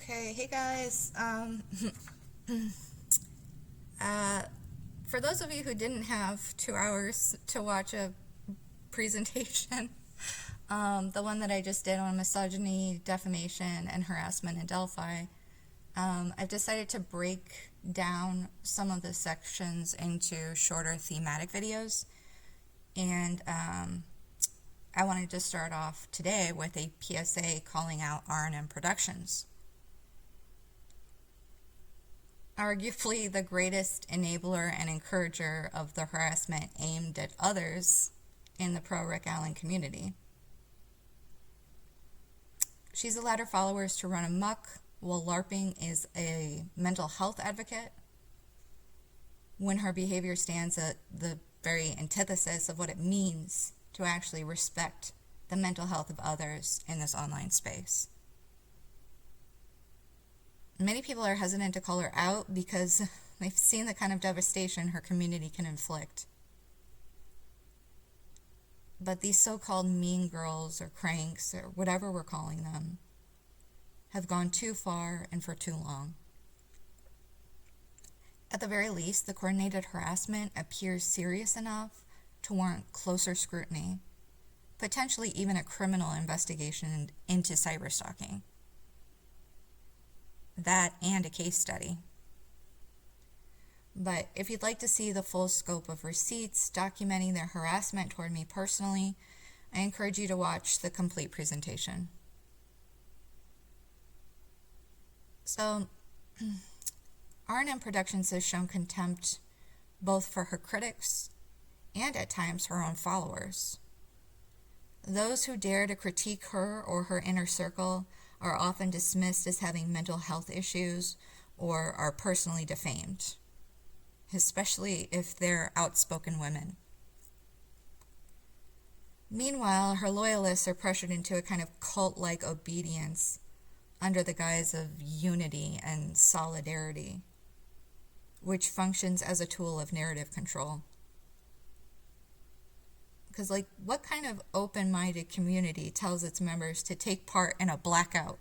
Okay, hey guys. Uh, for those of you who didn't have 2 hours to watch a presentation, the one that I just did on misogyny, defamation, and harassment in Delphi, I've decided to break down some of the sections into shorter thematic videos. And I wanted to start off today with a PSA calling out R&M Productions. Arguably the greatest enabler and encourager of the harassment aimed at others in the pro-Rick Allen community. She's allowed her followers to run amok while LARPing is a mental health advocate, when her behavior stands at the very antithesis of what it means to actually respect the mental health of others in this online space. Many people are hesitant to call her out because they've seen the kind of devastation her community can inflict. But these so-called mean girls or cranks or whatever we're calling them have gone too far and for too long. At the very least, the coordinated harassment appears serious enough to warrant closer scrutiny, potentially even a criminal investigation into cyberstalking. That and a case study. But if you'd like to see the full scope of receipts documenting their harassment toward me personally, I encourage you to watch the complete presentation. So, R&M Productions has shown contempt both for her critics and at times her own followers. Those who dare to critique her or her inner circle are often dismissed as having mental health issues or are personally defamed, especially if they're outspoken women. Meanwhile, her loyalists are pressured into a kind of cult-like obedience under the guise of unity and solidarity, which functions as a tool of narrative control. Because, what kind of open-minded community tells its members to take part in a blackout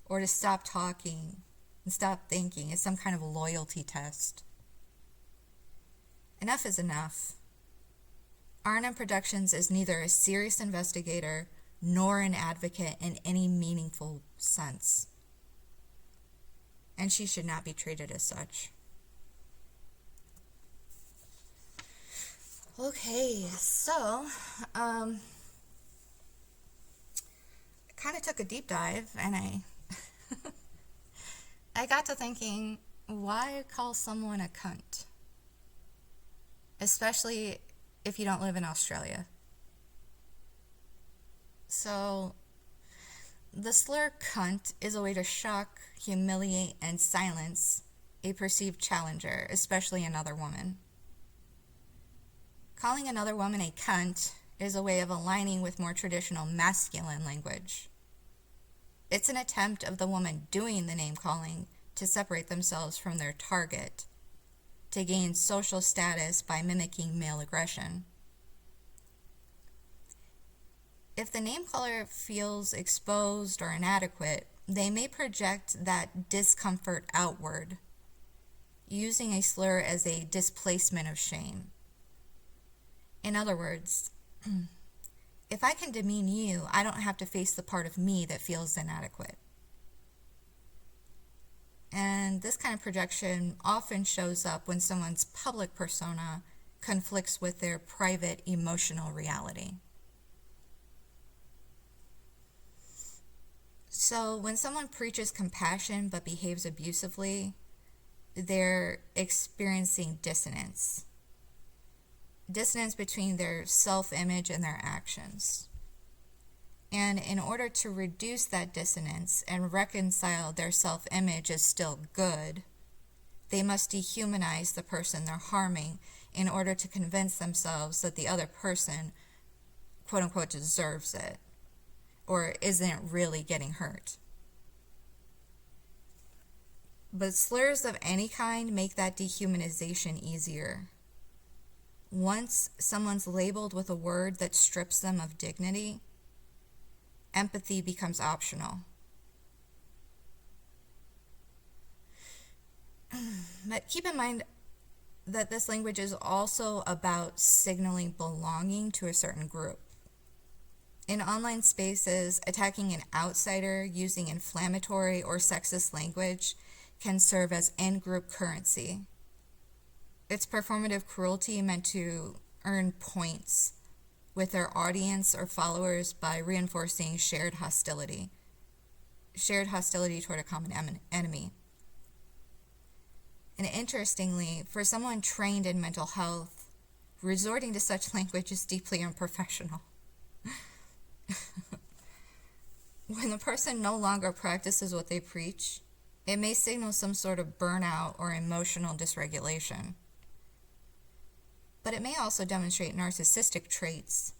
or to stop talking and stop thinking as some kind of loyalty test? Enough is enough. R&M Productions is neither a serious investigator nor an advocate in any meaningful sense, and she should not be treated as such. Okay, so, I kind of took a deep dive, and I got to thinking, why call someone a cunt? Especially if you don't live in Australia. So, the slur cunt is a way to shock, humiliate, and silence a perceived challenger, especially another woman. Calling another woman a cunt is a way of aligning with more traditional masculine language. It's an attempt of the woman doing the name-calling to separate themselves from their target, to gain social status by mimicking male aggression. If the name-caller feels exposed or inadequate, they may project that discomfort outward, using a slur as a displacement of shame. In other words, if I can demean you, I don't have to face the part of me that feels inadequate. And this kind of projection often shows up when someone's public persona conflicts with their private emotional reality. So when someone preaches compassion but behaves abusively, they're experiencing dissonance. Dissonance between their self-image and their actions. And in order to reduce that dissonance and reconcile their self-image as still good, they must dehumanize the person they're harming in order to convince themselves that the other person, quote-unquote, deserves it or isn't really getting hurt. But slurs of any kind make that dehumanization easier. Once someone's labeled with a word that strips them of dignity, empathy becomes optional. But keep in mind that this language is also about signaling belonging to a certain group. In online spaces, attacking an outsider using inflammatory or sexist language can serve as in-group currency. It's performative cruelty meant to earn points with their audience or followers by reinforcing shared hostility toward a common enemy. And interestingly, for someone trained in mental health, resorting to such language is deeply unprofessional. When the person no longer practices what they preach, it may signal some sort of burnout or emotional dysregulation. But it may also demonstrate narcissistic traits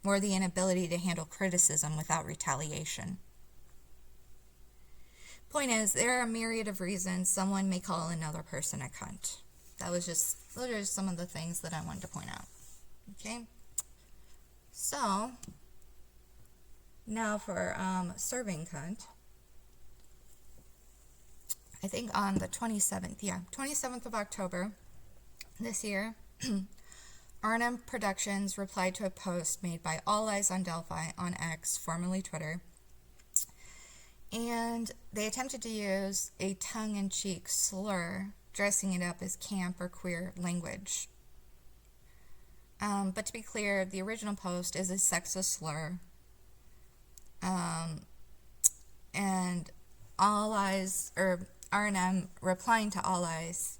or the inability to handle criticism without retaliation. Point is, there are a myriad of reasons someone may call another person a cunt. Those are just some of the things that I wanted to point out. Okay? So, now for serving cunt. I think on the 27th of October this year, R&M Productions replied to a post made by All Eyes on Delphi on X, formerly Twitter, and they attempted to use a tongue-in-cheek slur, dressing it up as camp or queer language. But to be clear, the original post is a sexist slur, and All Eyes, or R&M replying to All Eyes,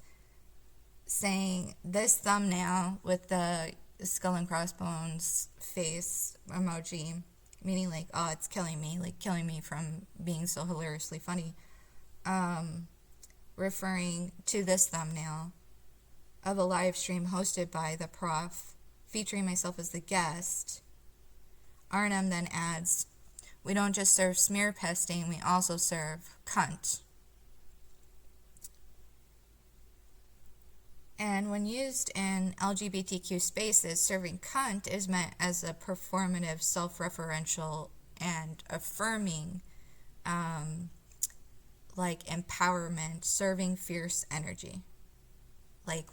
saying this thumbnail with the skull and crossbones face emoji, meaning like, oh, it's killing me from being so hilariously funny, referring to this thumbnail of a live stream hosted by the prof, featuring myself as the guest. R&M then adds, we don't just serve smear pesting, we also serve cunt. And when used in LGBTQ spaces, serving cunt is meant as a performative, self-referential, and affirming, like empowerment, serving fierce energy. Like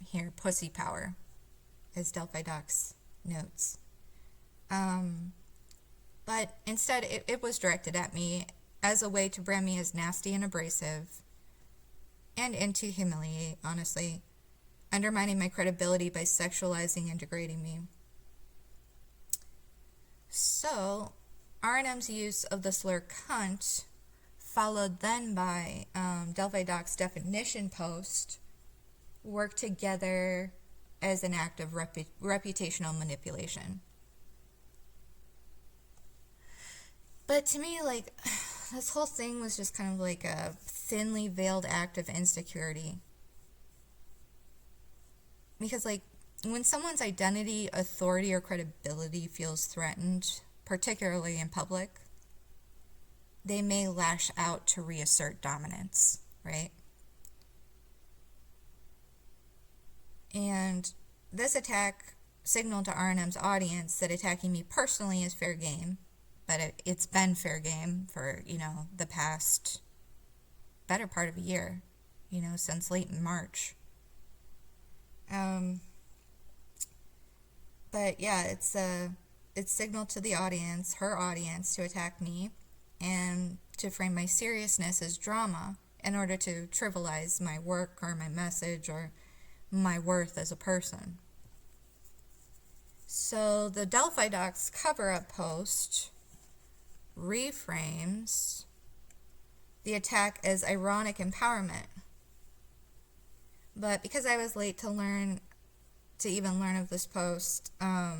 here, pussy power, as Delphi Docs notes. But instead, it was directed at me as a way to brand me as nasty and abrasive, and to humiliate, honestly, undermining my credibility by sexualizing and degrading me. So, R&M's use of the slur cunt, followed then by Delphi Doc's definition post, worked together as an act of reputational manipulation. But to me, like, this whole thing was just kind of like a thinly veiled act of insecurity. Because, like, when someone's identity, authority, or credibility feels threatened, particularly in public, they may lash out to reassert dominance, right? And this attack signaled to R&M's audience that attacking me personally is fair game, but it's been fair game for, the past better part of a year, since late in March. But yeah, it's signaled to the audience, her audience, to attack me and to frame my seriousness as drama in order to trivialize my work or my message or my worth as a person. So the Delphi Docs cover-up post reframes the attack as ironic empowerment. But because I was late to even learn of this post, I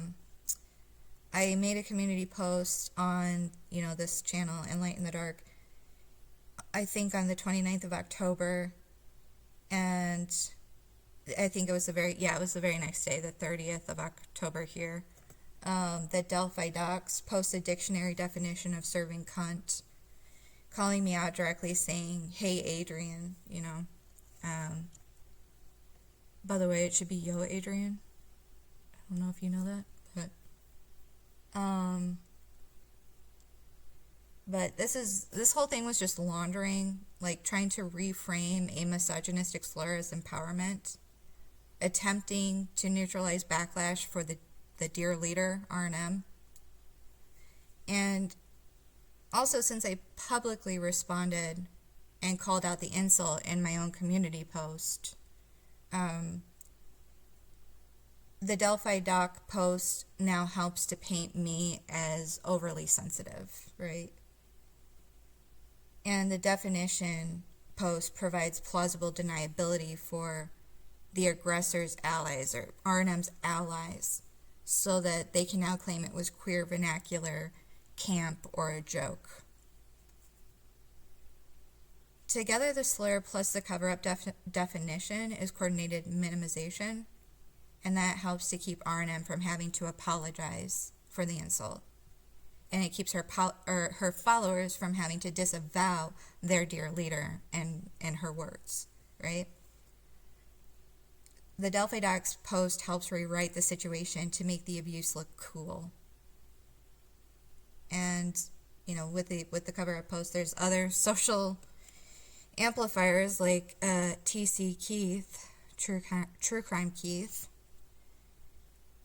made a community post on, this channel, Enlight in the Dark, I think on the 29th of October, and I think it was the very next day, the 30th of October here, that Delphi Docs posted dictionary definition of serving cunt, calling me out directly, saying, hey, Adrian, by the way, it should be yo, Adrian. I don't know if you know that, but this whole thing was just laundering like trying to reframe a misogynistic slur as empowerment, attempting to neutralize backlash for the dear leader, R&M. And also, since I publicly responded and called out the insult in my own community post, the Delphi Doc post now helps to paint me as overly sensitive, right? And the definition post provides plausible deniability for the aggressor's allies, or R&M's allies, so that they can now claim it was queer vernacular, camp, or a joke. Together, the slur plus the cover-up definition is coordinated minimization, and that helps to keep R&M from having to apologize for the insult. And it keeps her followers from having to disavow their dear leader and her words, right? The Delphi Docs post helps rewrite the situation to make the abuse look cool. And, you know, with the cover-up post, there's other social amplifiers like TC Keith, True Crime Keith,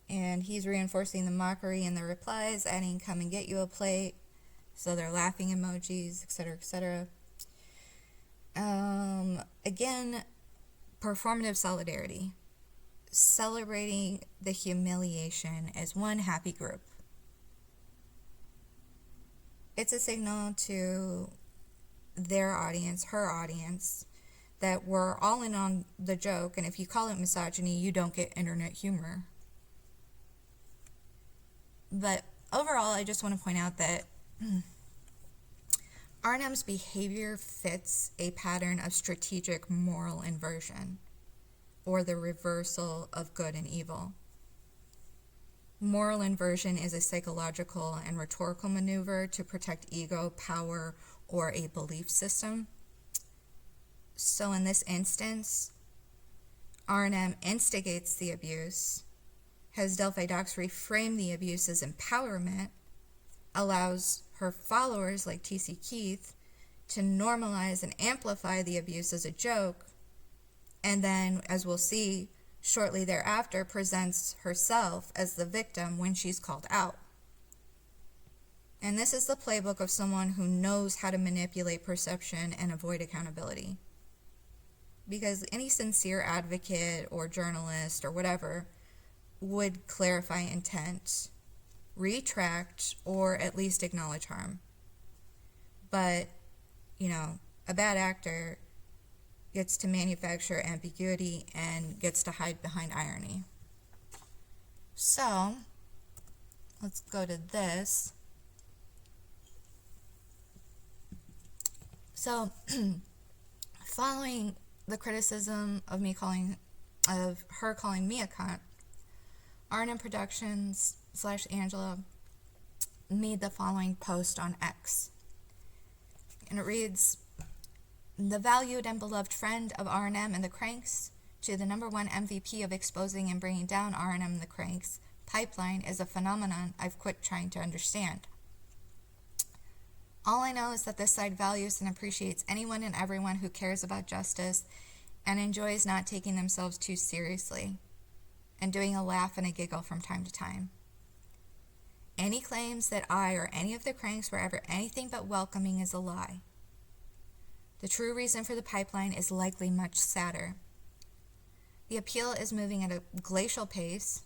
and he's reinforcing the mockery in the replies, adding "come and get you a plate," so they're laughing emojis, etc., etc. Again, performative solidarity, celebrating the humiliation as one happy group. It's a signal to their audience, her audience, that we're all in on the joke, and if you call it misogyny, you don't get internet humor. But overall, I just want to point out that R&M's behavior fits a pattern of strategic moral inversion, or the reversal of good and evil. Moral inversion is a psychological and rhetorical maneuver to protect ego, power, or a belief system. So in this instance, R&M instigates the abuse, has Delphi Docs reframe the abuse as empowerment, allows her followers like TC Keith to normalize and amplify the abuse as a joke, and then, as we'll see shortly thereafter, presents herself as the victim when she's called out. And this is the playbook of someone who knows how to manipulate perception and avoid accountability. Because any sincere advocate or journalist or whatever would clarify intent, retract, or at least acknowledge harm. But, you know, a bad actor gets to manufacture ambiguity and gets to hide behind irony. So, let's go to this. So, following the criticism of her calling me a cunt, R&M Productions / Angela made the following post on X. And it reads, "The valued and beloved friend of R&M and the Cranks, to the #1 MVP of exposing and bringing down R&M and the Cranks, pipeline is a phenomenon I've quit trying to understand. All I know is that this side values and appreciates anyone and everyone who cares about justice and enjoys not taking themselves too seriously and doing a laugh and a giggle from time to time. Any claims that I or any of the Cranks were ever anything but welcoming is a lie. The true reason for the pipeline is likely much sadder. The appeal is moving at a glacial pace.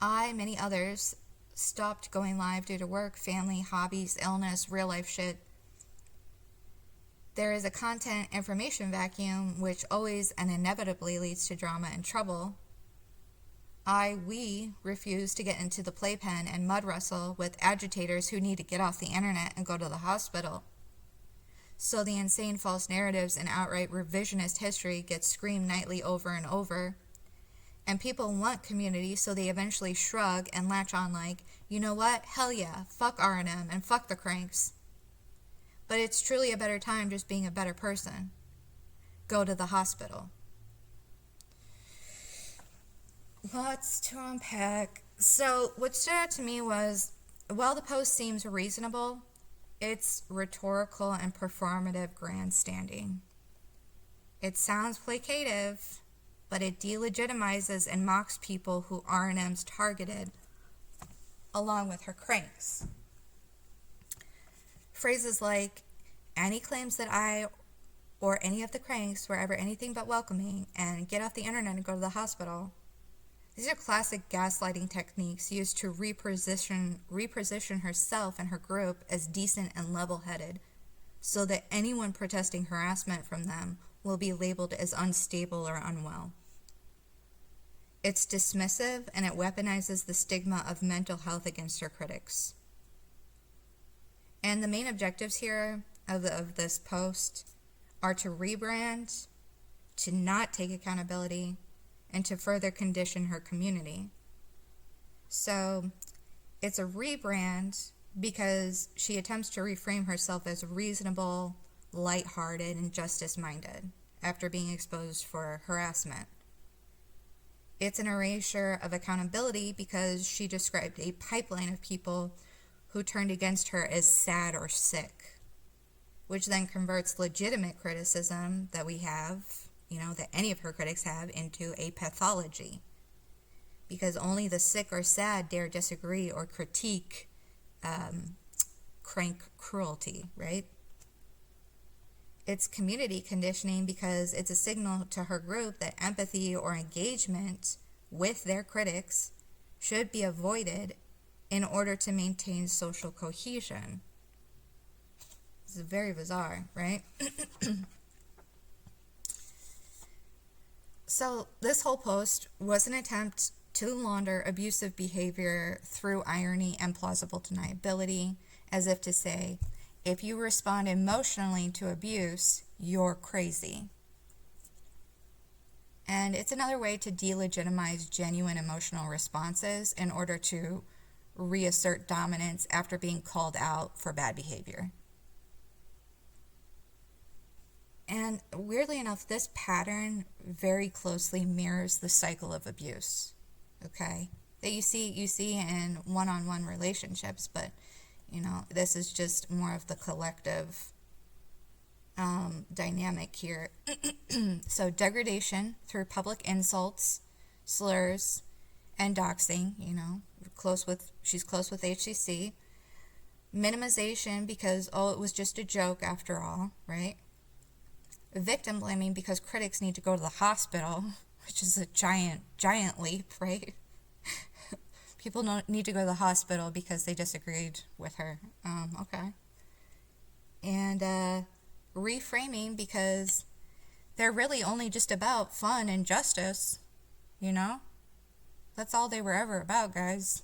I, many others, stopped going live due to work, family, hobbies, illness, real life shit. There is a content information vacuum which always and inevitably leads to drama and trouble. We refuse to get into the playpen and mud wrestle with agitators who need to get off the internet and go to the hospital. So the insane false narratives and outright revisionist history get screamed nightly over and over. And people want community, so they eventually shrug and latch on like, you know what? Hell yeah, fuck R&M and fuck the Cranks. But it's truly a better time just being a better person. Go to the hospital." Lots to unpack. So what stood out to me was, while the post seems reasonable, It's rhetorical and performative grandstanding. It sounds placative, but it delegitimizes and mocks people who R&M's targeted, along with her cranks. Phrases like, Annie claims that I or any of the cranks were ever anything but welcoming, and get off the internet and go to the hospital. These are classic gaslighting techniques used to reposition herself and her group as decent and level-headed, so that anyone protesting harassment from them will be labeled as unstable or unwell. It's dismissive, and it weaponizes the stigma of mental health against her critics. And the main objectives here of this post are to rebrand, to not take accountability, and to further condition her community. So it's a rebrand because she attempts to reframe herself as reasonable, lighthearted, and justice-minded after being exposed for harassment. It's an erasure of accountability because she described a pipeline of people who turned against her as sad or sick, which then converts legitimate criticism that we have, that any of her critics have, into a pathology. Because only the sick or sad dare disagree or critique crank cruelty, right? It's community conditioning because it's a signal to her group that empathy or engagement with their critics should be avoided in order to maintain social cohesion. This is very bizarre, right? So this whole post was an attempt to launder abusive behavior through irony and plausible deniability, as if to say, if you respond emotionally to abuse, you're crazy. And it's another way to delegitimize genuine emotional responses in order to reassert dominance after being called out for bad behavior. And weirdly enough, this pattern very closely mirrors the cycle of abuse, okay? That you see in one-on-one relationships, but, this is just more of the collective dynamic here. So degradation through public insults, slurs, and doxing, she's close with HCC. Minimization because, it was just a joke after all, right? Victim blaming because critics need to go to the hospital, which is a giant leap, right? People don't need to go to the hospital because they disagreed with her. Okay. And reframing because they're really only just about fun and justice, That's all they were ever about, guys.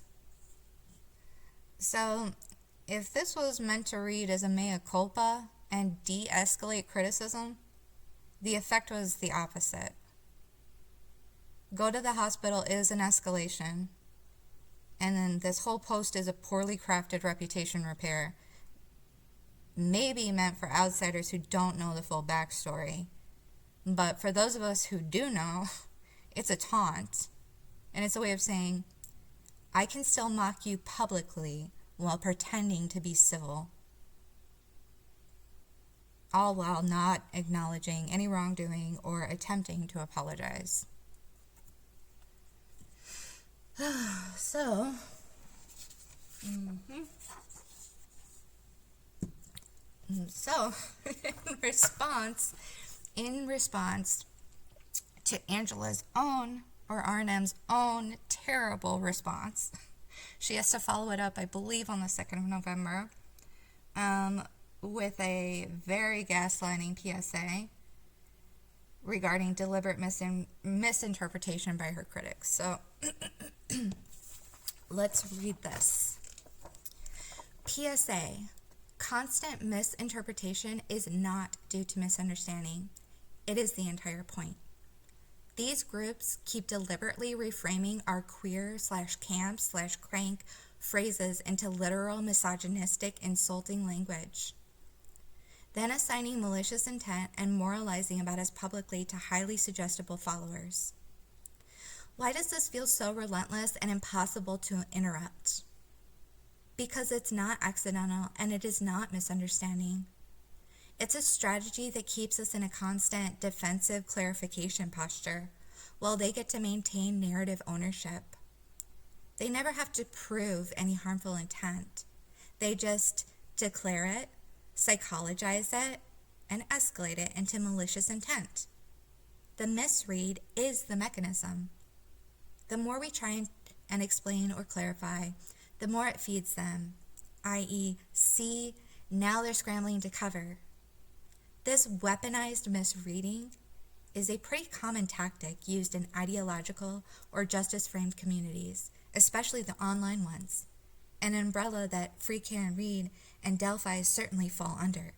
So, if this was meant to read as a mea culpa and de-escalate criticism, the effect was the opposite. Go to the hospital is an escalation, and then this whole post is a poorly crafted reputation repair, maybe meant for outsiders who don't know the full backstory. But for those of us who do know, it's a taunt, and it's a way of saying, I can still mock you publicly while pretending to be civil, all while not acknowledging any wrongdoing or attempting to apologize. So, in response to Angela's own, or R&M's own, terrible response, she has to follow it up, I believe, on the 2nd of November, with a very gaslighting PSA regarding deliberate misinterpretation by her critics. So, let's read this. PSA. Constant misinterpretation is not due to misunderstanding. It is the entire point. These groups keep deliberately reframing our queer/camp/crank phrases into literal misogynistic, insulting language, then assigning malicious intent and moralizing about us publicly to highly suggestible followers. Why does this feel so relentless and impossible to interrupt? because it's not accidental and it is not misunderstanding. It's a strategy that keeps us in a constant defensive clarification posture while they get to maintain narrative ownership. They never have to prove any harmful intent. They just declare it, psychologize it, and escalate it into malicious intent. The misread is the mechanism. The more we try and explain or clarify, the more it feeds them, i.e., see, now they're scrambling to cover. This weaponized misreading is a pretty common tactic used in ideological or justice-framed communities, especially the online ones, an umbrella that Free Can Read and Delphi certainly fall under.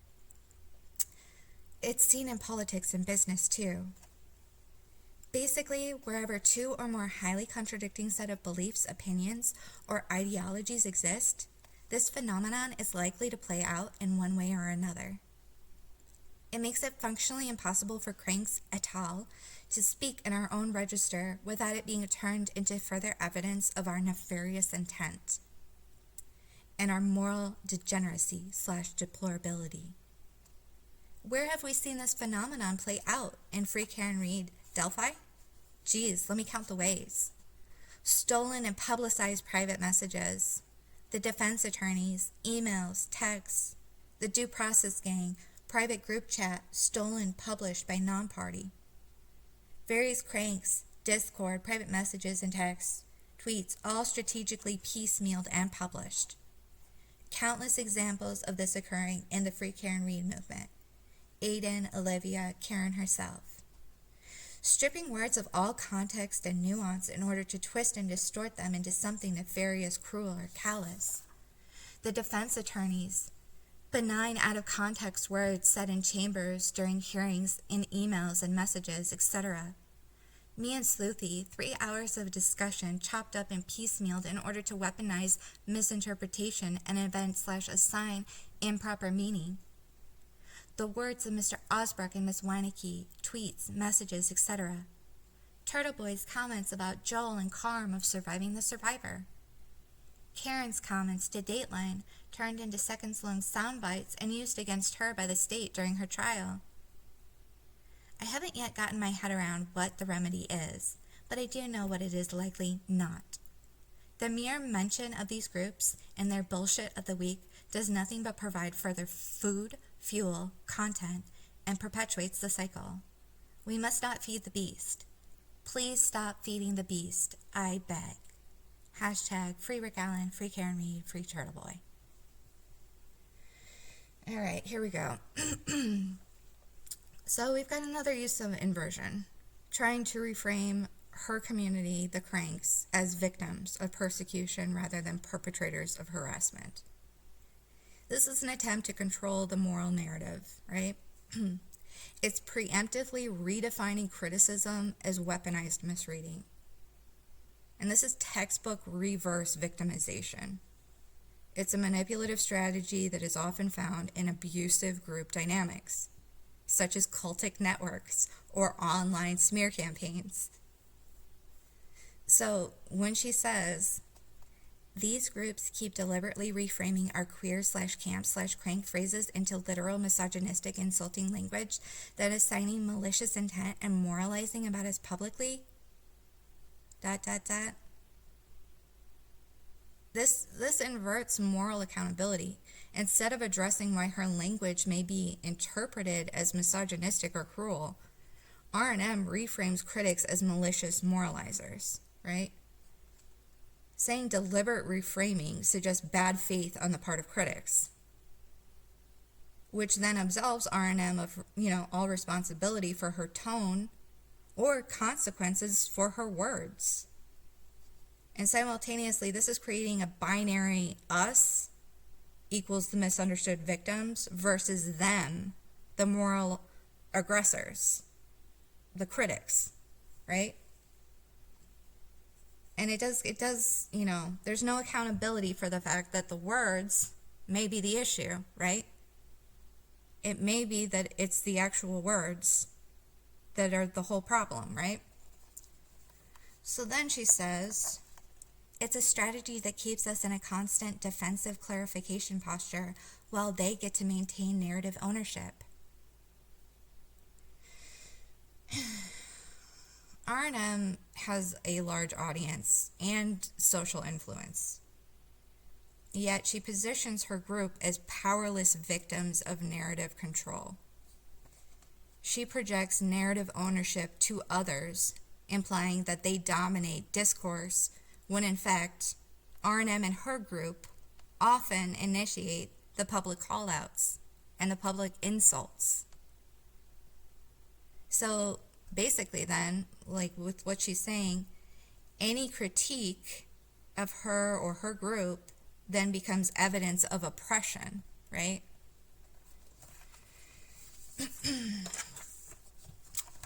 It's seen in politics and business too. Basically, wherever two or more highly contradicting set of beliefs, opinions, or ideologies exist, this phenomenon is likely to play out in one way or another. It makes it functionally impossible for cranks et al. To speak in our own register without it being turned into further evidence of our nefarious intent and our moral degeneracy/deplorability. Where have we seen this phenomenon play out in Free Can Read Delphi? Geez, let me count the ways. Stolen and publicized private messages, the defense attorneys, emails, texts, the due process gang, private group chat, stolen, published by non-party. Various cranks, Discord, private messages and texts, tweets, all strategically piecemealed and published. Countless examples of this occurring in the Free Can Read movement. Aiden, Olivia, Karen herself. Stripping words of all context and nuance in order to twist and distort them into something nefarious, cruel, or callous. The defense attorneys, benign out-of-context words said in chambers during hearings, in emails and messages, etc. Me and Sleuthy, 3 hours of discussion chopped up and piecemealed in order to weaponize misinterpretation and invent/assign improper meaning. The words of Mr. Osbrook and Miss Weinecke, tweets, messages, etc. Turtle Boy's comments about Joel and Carm of Surviving the Survivor. Karen's comments to Dateline turned into seconds-long sound bites and used against her by the state during her trial. I haven't yet gotten my head around what the remedy is, but I do know what it is likely not. The mere mention of these groups and their bullshit of the week does nothing but provide further food, fuel, content, and perpetuates the cycle. We must not feed the beast. Please stop feeding the beast, I beg. Hashtag Free Rick Allen, Free Karen Read, Free Turtle Boy. All right, here we go. So we've got another use of inversion, trying to reframe her community, the cranks, as victims of persecution rather than perpetrators of harassment. This is an attempt to control the moral narrative, right? It's preemptively redefining criticism as weaponized misreading. And this is textbook reverse victimization. It's a manipulative strategy that is often found in abusive group dynamics, such as cultic networks or online smear campaigns. So when she says, these groups keep deliberately reframing our queer/camp/crank phrases into literal misogynistic insulting language that is signing malicious intent and moralizing about us publicly, ... This inverts moral accountability. Instead of addressing why her language may be interpreted as misogynistic or cruel, R&M reframes critics as absolute moralizers, right? Saying deliberate reframing suggests bad faith on the part of critics, which then absolves R&M of, all responsibility for her tone or consequences for her words. And simultaneously, this is creating a binary us equals the misunderstood victims versus them, the moral aggressors, the critics, right? And it does, there's no accountability for the fact that the words may be the issue, right? It may be that it's the actual words that are the whole problem, right? So then she says, It's a strategy that keeps us in a constant defensive clarification posture while they get to maintain narrative ownership. R&M has a large audience and social influence. Yet she positions her group as powerless victims of narrative control. She projects narrative ownership to others, implying that they dominate discourse, when in fact, R&M and her group often initiate the public callouts and the public insults. So basically then, like with what she's saying, any critique of her or her group then becomes evidence of oppression, right?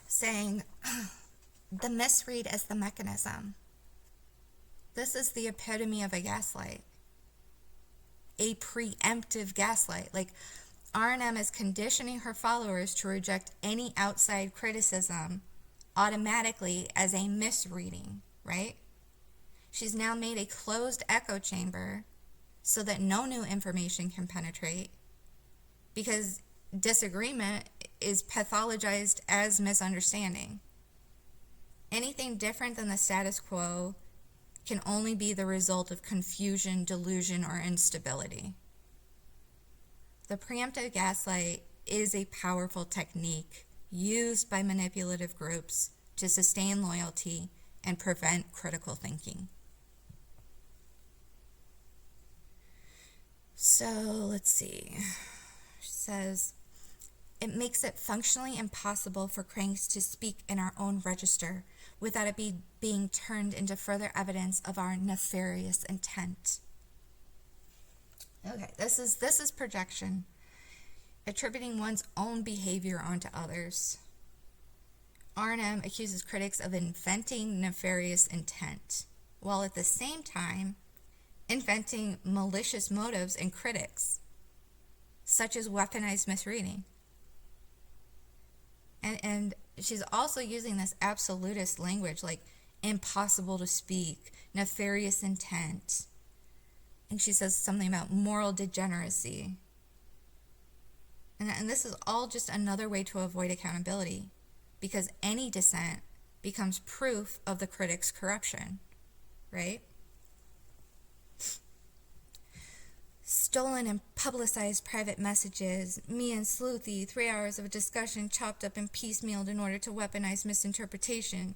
Saying the misread is the mechanism. This is the epitome of a gaslight. A preemptive gaslight. Like R&M is conditioning her followers to reject any outside criticism automatically as a misreading, right? She's now made a closed echo chamber so that no new information can penetrate, because disagreement is pathologized as misunderstanding. Anything different than the status quo can only be the result of confusion, delusion, or instability. The preemptive gaslight is a powerful technique used by manipulative groups to sustain loyalty and prevent critical thinking. So let's see. She says, it makes it functionally impossible for cranks to speak in our own register without it being turned into further evidence of our nefarious intent. Okay, this is projection, attributing one's own behavior onto others. R&M accuses critics of inventing nefarious intent, while at the same time inventing malicious motives in critics, such as weaponized misreading. And she's also using this absolutist language, like impossible to speak, nefarious intent. And she says something about moral degeneracy. And this is all just another way to avoid accountability, because any dissent becomes proof of the critic's corruption, right? Stolen and publicized private messages, me and Sleuthy, 3 hours of a discussion chopped up and piecemealed in order to weaponize misinterpretation.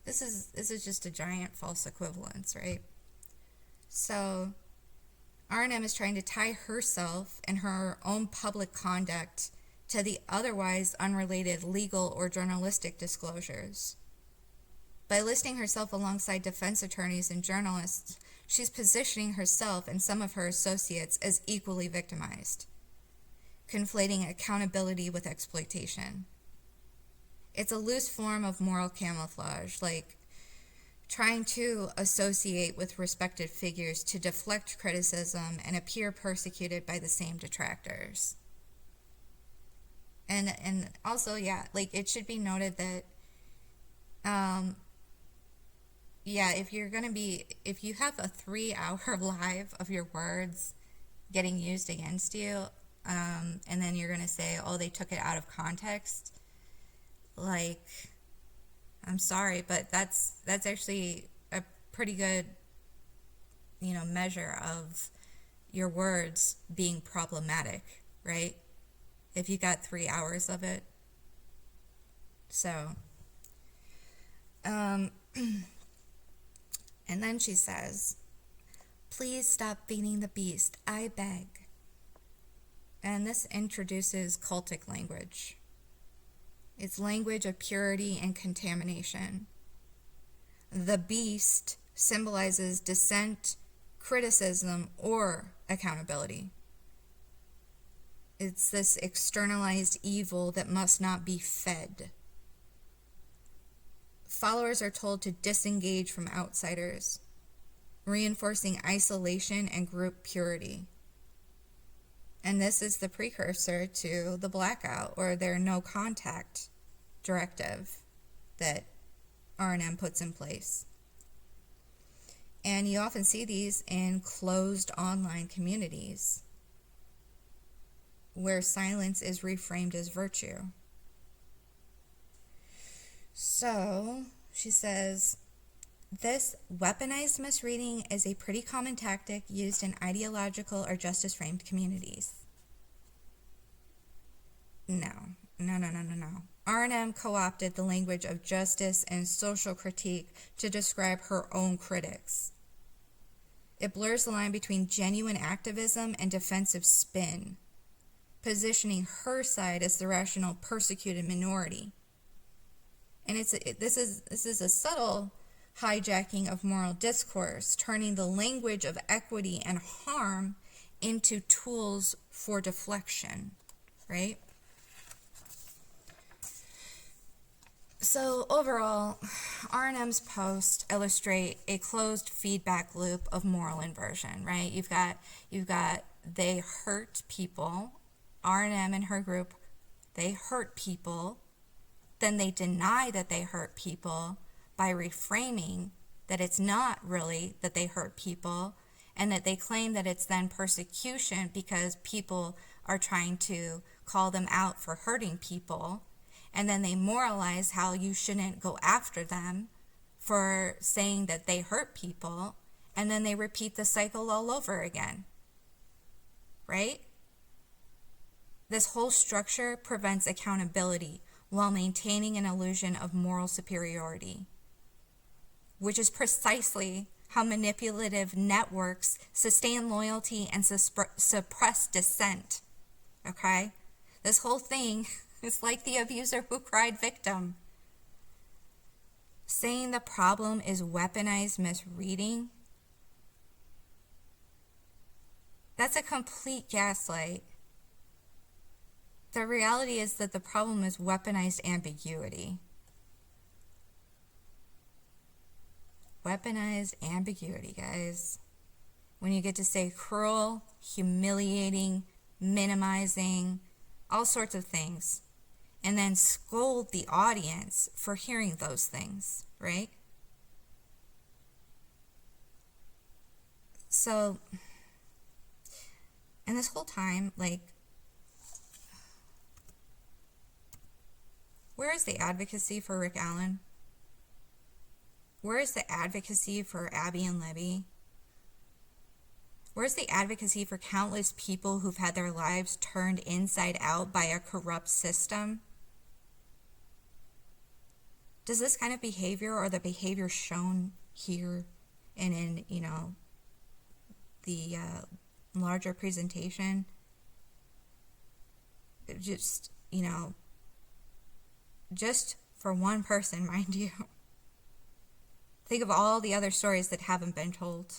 This is just a giant false equivalence, right? So R&M is trying to tie herself and her own public conduct to the otherwise unrelated legal or journalistic disclosures. By listing herself alongside defense attorneys and journalists, she's positioning herself and some of her associates as equally victimized, conflating accountability with exploitation. It's a loose form of moral camouflage, like trying to associate with respected figures to deflect criticism and appear persecuted by the same detractors. And also, yeah, like it should be noted that if you have a 3-hour live of your words getting used against you, and then you're going to say, oh, they took it out of context, like, I'm sorry, but that's actually a pretty good, measure of your words being problematic, right? If you got 3 hours of it. So, and then she says, please stop feeding the beast, I beg. And this introduces cultic language. It's language of purity and contamination. The beast symbolizes dissent, criticism, or accountability. It's this externalized evil that must not be fed. Followers are told to disengage from outsiders, reinforcing isolation and group purity. And this is the precursor to the blackout or their no contact directive that R&M puts in place. And you often see these in closed online communities where silence is reframed as virtue. So she says, this weaponized misreading is a pretty common tactic used in ideological or justice-framed communities. No. R&M co-opted the language of justice and social critique to describe her own critics. It blurs the line between genuine activism and defensive spin, positioning her side as the rational, persecuted minority. And this is a subtle hijacking of moral discourse, turning the language of equity and harm into tools for deflection, right? So overall, R&M's posts illustrate a closed feedback loop of moral inversion, right? You've got they hurt people. R&M and her group, they hurt people. Then they deny that they hurt people by reframing that it's not really that they hurt people, and that they claim that it's then persecution because people are trying to call them out for hurting people. And then they moralize how you shouldn't go after them for saying that they hurt people. And then they repeat the cycle all over again. Right? This whole structure prevents accountability while maintaining an illusion of moral superiority, which is precisely how manipulative networks sustain loyalty and suppress dissent. Okay? This whole thing is like the abuser who cried victim. Saying the problem is weaponized misreading, that's a complete gaslight. The reality is that the problem is weaponized ambiguity. Weaponized ambiguity, guys. When you get to say cruel, humiliating, minimizing, all sorts of things, and then scold the audience for hearing those things, right? So, and this whole time, like, where is the advocacy for Rick Allen? Where is the advocacy for Abby and Libby? Where's the advocacy for countless people who've had their lives turned inside out by a corrupt system? Does this kind of behavior, or the behavior shown here and in, the larger presentation, just, just for one person, mind you. Think of all the other stories that haven't been told.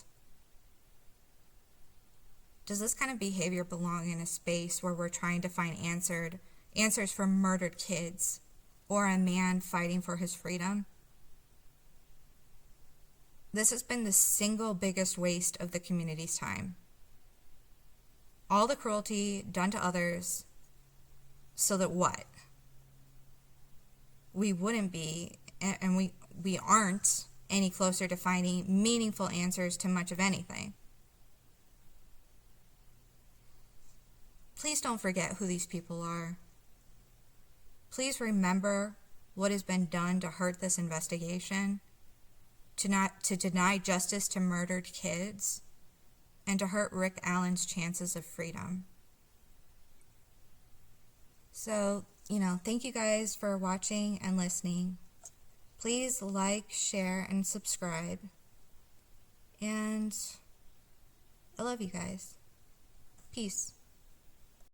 Does this kind of behavior belong in a space where we're trying to find answers for murdered kids, or a man fighting for his freedom? This has been the single biggest waste of the community's time. All the cruelty done to others so that what? We wouldn't be, and we aren't any closer to finding meaningful answers to much of anything. Please don't forget who these people are. Please remember what has been done to hurt this investigation, to deny justice to murdered kids, and to hurt Rick Allen's chances of freedom. So, thank you guys for watching and listening. Please like, share, and subscribe. And I love you guys. Peace.